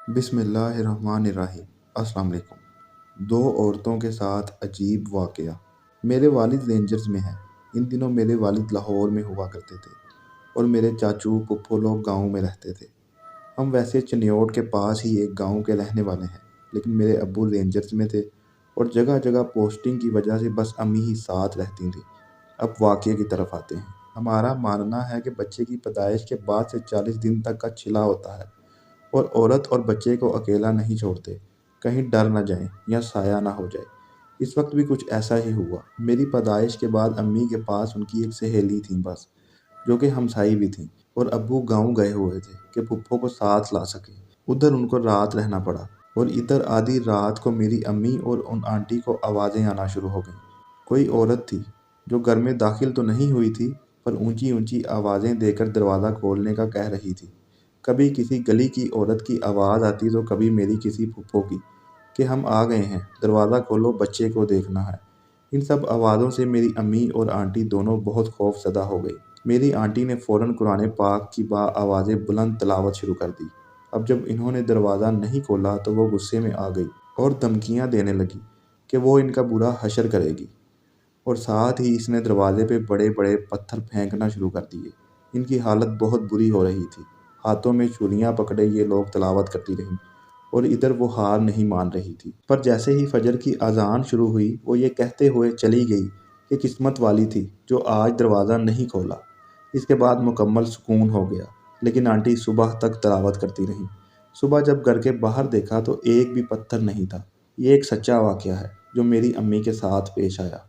बिस्मिल्लाहिर्रहमानिर्रहीम। अस्सलाम वालेकुम। दो औरतों के साथ अजीब वाक़या। मेरे वालिद रेंजर्स में हैं। इन दिनों मेरे वालिद लाहौर में हुआ करते थे और मेरे चाचू फुप्पो लोग गांव में रहते थे। हम वैसे चनियोट के पास ही एक गांव के रहने वाले हैं, लेकिन मेरे अब्बू रेंजर्स में थे और जगह जगह पोस्टिंग की वजह से बस अम्मी ही साथ रहती थी। अब वाक़ये की तरफ आते हैं। हमारा मानना है कि बच्चे की पैदाइश के बाद से 40 दिन तक का छिला होता है और औरत और बच्चे को अकेला नहीं छोड़ते, कहीं डर न जाए या साया ना हो जाए। इस वक्त भी कुछ ऐसा ही हुआ। मेरी पैदाइश के बाद अम्मी के पास उनकी एक सहेली थी बस, जो कि हमसाई भी थी, और अब्बू गांव गए हुए थे कि फुप्पो को साथ ला सके। उधर उनको रात रहना पड़ा और इधर आधी रात को मेरी अम्मी और उन आंटी को आवाज़ें आना शुरू हो गईं। कोई औरत थी जो घर में दाखिल तो नहीं हुई थी, पर ऊंची ऊंची आवाज़ें देकर दरवाज़ा खोलने का कह रही थी। कभी किसी गली की औरत की आवाज़ आती तो कभी मेरी किसी फूफो की कि हम आ गए हैं, दरवाज़ा खोलो, बच्चे को देखना है। इन सब आवाज़ों से मेरी अम्मी और आंटी दोनों बहुत खौफज़दा हो गई। मेरी आंटी ने फ़ौरन कुरान पाक की आवाज़ें बुलंद तिलावत शुरू कर दी। अब जब इन्होंने दरवाज़ा नहीं खोला तो वो गुस्से में आ गई और धमकियाँ देने लगी कि वो इनका बुरा हशर करेगी, और साथ ही इसने दरवाजे पे बड़े बड़े पत्थर फेंकना शुरू कर दिए। इनकी हालत बहुत बुरी हो रही थी। हाथों में छुरियाँ पकड़े ये लोग तलावत करती रहीं और इधर वो हार नहीं मान रही थी। पर जैसे ही फजर की अजान शुरू हुई, वो ये कहते हुए चली गई कि किस्मत वाली थी जो आज दरवाज़ा नहीं खोला। इसके बाद मुकम्मल सुकून हो गया, लेकिन आंटी सुबह तक तलावत करती रहीं। सुबह जब घर के बाहर देखा तो एक भी पत्थर नहीं था। ये एक सच्चा वाक़या है जो मेरी अम्मी के साथ पेश आया।